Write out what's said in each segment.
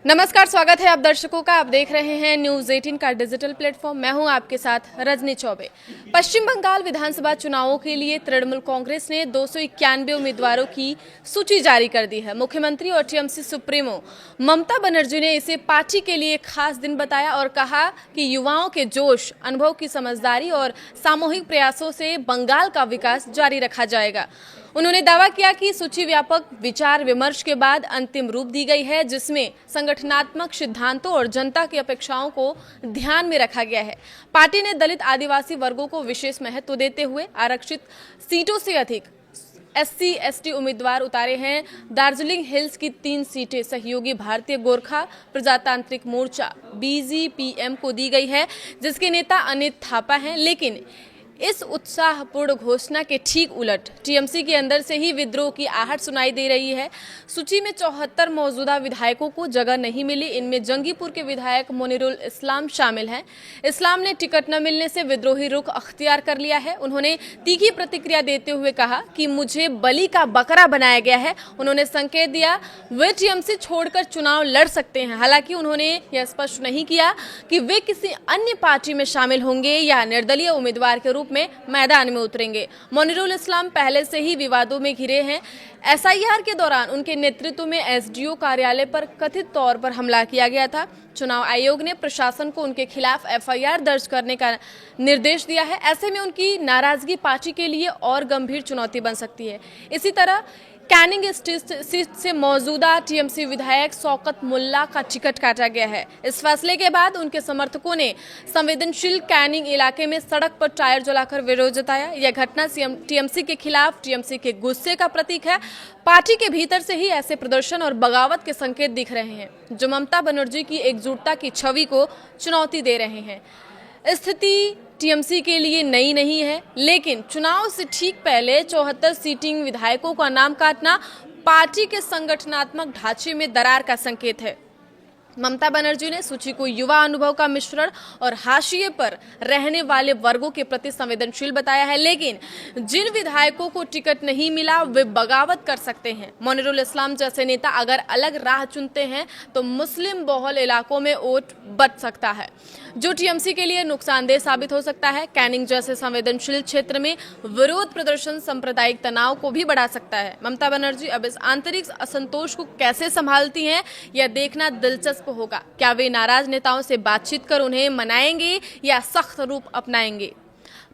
नमस्कार, स्वागत है आप दर्शकों का। आप देख रहे हैं न्यूज 18 का डिजिटल प्लेटफॉर्म। मैं हूं आपके साथ रजनी चौबे। पश्चिम बंगाल विधानसभा चुनावों के लिए तृणमूल कांग्रेस ने 291 उम्मीदवारों की सूची जारी कर दी है। मुख्यमंत्री और टीएमसी सुप्रीमो ममता बनर्जी ने इसे पार्टी के लिए एक खास दिन बताया और कहा कि युवाओं के जोश, अनुभव की समझदारी और सामूहिक प्रयासों से बंगाल का विकास जारी रखा जाएगा। उन्होंने दावा किया कि सूची व्यापक विचार विमर्श के बाद अंतिम रूप दी गई है, जिसमें संगठनात्मक सिद्धांतों और जनता की अपेक्षाओं को ध्यान में रखा गया है। पार्टी ने दलित आदिवासी वर्गों को विशेष महत्व देते हुए आरक्षित सीटों से अधिक SC/ST उम्मीदवार उतारे हैं। दार्जिलिंग हिल्स की 3 सीटें सहयोगी भारतीय गोरखा प्रजातांत्रिक मोर्चा BGPM को दी गई है, जिसके नेता अनित थापा हैं। लेकिन इस उत्साहपूर्ण घोषणा के ठीक उलट टीएमसी के अंदर से ही विद्रोह की आहट सुनाई दे रही है। सूची में 74 मौजूदा विधायकों को जगह नहीं मिली। इनमें जंगीपुर के विधायक मोनिरुल इस्लाम शामिल हैं। इस्लाम ने टिकट न मिलने से विद्रोही रुख अख्तियार कर लिया है। उन्होंने तीखी प्रतिक्रिया देते हुए कहा कि मुझे बलि का बकरा बनाया गया है। उन्होंने संकेत दिया वे टीएमसी छोड़कर चुनाव लड़ सकते हैं। हालांकि उन्होंने यह स्पष्ट नहीं किया कि वे किसी अन्य पार्टी में शामिल होंगे या निर्दलीय उम्मीदवार के रूप में मैदान में उतरेंगे। मोनिरुल इस्लाम पहले से ही विवादों में घिरे हैं। SIR के दौरान उनके नेतृत्व में SDO कार्यालय पर कथित तौर पर हमला किया गया था। चुनाव आयोग ने प्रशासन को उनके खिलाफ FIR दर्ज करने का निर्देश दिया है। ऐसे में उनकी नाराजगी पार्टी के लिए और गंभीर चुनौती बन सकती है। इसी तरह कैनिंग सीट से मौजूदा टीएमसी विधायक शौकत मुल्ला का टिकट काटा गया है। इस फैसले के बाद उनके समर्थकों ने संवेदनशील कैनिंग इलाके में सड़क पर टायर जलाकर विरोध जताया। यह घटना टीएमसी के खिलाफ टीएमसी के गुस्से का प्रतीक है। पार्टी के भीतर से ही ऐसे प्रदर्शन और बगावत के संकेत दिख रहे हैं, जो ममता बनर्जी की एकजुटता की छवि को चुनौती दे रहे हैं। स्थिति टीएमसी के लिए नई नहीं है, लेकिन चुनाव से ठीक पहले 74 सीटिंग विधायकों का नाम काटना पार्टी के संगठनात्मक ढांचे में दरार का संकेत है। ममता बनर्जी ने सूची को युवा अनुभव का मिश्रण और हाशिए पर रहने वाले वर्गों के प्रति संवेदनशील बताया है। लेकिन जिन विधायकों को टिकट नहीं मिला वे बगावत कर सकते हैं। मोनिरुल इस्लाम जैसे नेता अगर अलग राह चुनते हैं तो मुस्लिम बहुल इलाकों में वोट बच सकता है, जो टीएमसी के लिए नुकसानदेह साबित हो सकता है। कैनिंग जैसे संवेदनशील क्षेत्र में विरोध प्रदर्शन सांप्रदायिक तनाव को भी बढ़ा सकता है। ममता बनर्जी अब इस आंतरिक असंतोष को कैसे संभालती हैं, यह देखना दिलचस्प होगा। क्या वे नाराज नेताओं से बातचीत कर उन्हें मनाएंगे या सख्त रूप अपनाएंगे?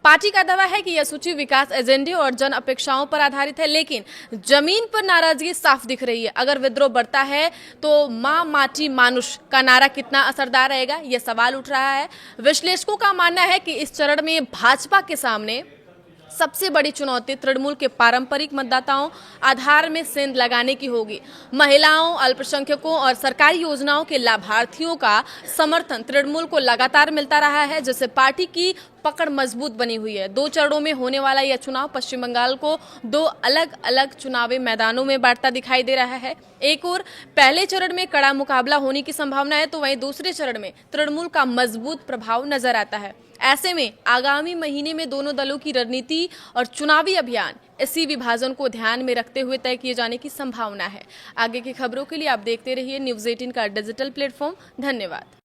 पार्टी का दावा है कि यह सूची विकास एजेंडे और जन अपेक्षाओं पर आधारित है, लेकिन जमीन पर नाराजगी साफ दिख रही है। अगर विद्रोह बढ़ता है तो मां माटी मानुष का नारा कितना असरदार रहेगा, यह सवाल उठ रहा है। विश्लेषकों का मानना है कि इस चरण में भाजपा के सामने सबसे बड़ी चुनौती तृणमूल के पारंपरिक मतदाताओं आधार में सेंध लगाने की होगी। महिलाओं, अल्पसंख्यकों और सरकारी योजनाओं के लाभार्थियों का समर्थन तृणमूल को लगातार मिलता रहा है, जिससे पार्टी की पकड़ मजबूत बनी हुई है। 2 चरणों में होने वाला यह चुनाव पश्चिम बंगाल को 2 अलग अलग चुनावी मैदानों में बांटता दिखाई दे रहा है। एक और पहले चरण में कड़ा मुकाबला होने की संभावना है, तो वहीं दूसरे चरण में तृणमूल का मजबूत प्रभाव नजर आता है। ऐसे में आगामी महीने में दोनों दलों की रणनीति और चुनावी अभियान इसी विभाजन को ध्यान में रखते हुए तय किए जाने की संभावना है। आगे की खबरों के लिए आप देखते रहिए न्यूज 18 का डिजिटल प्लेटफॉर्म। धन्यवाद।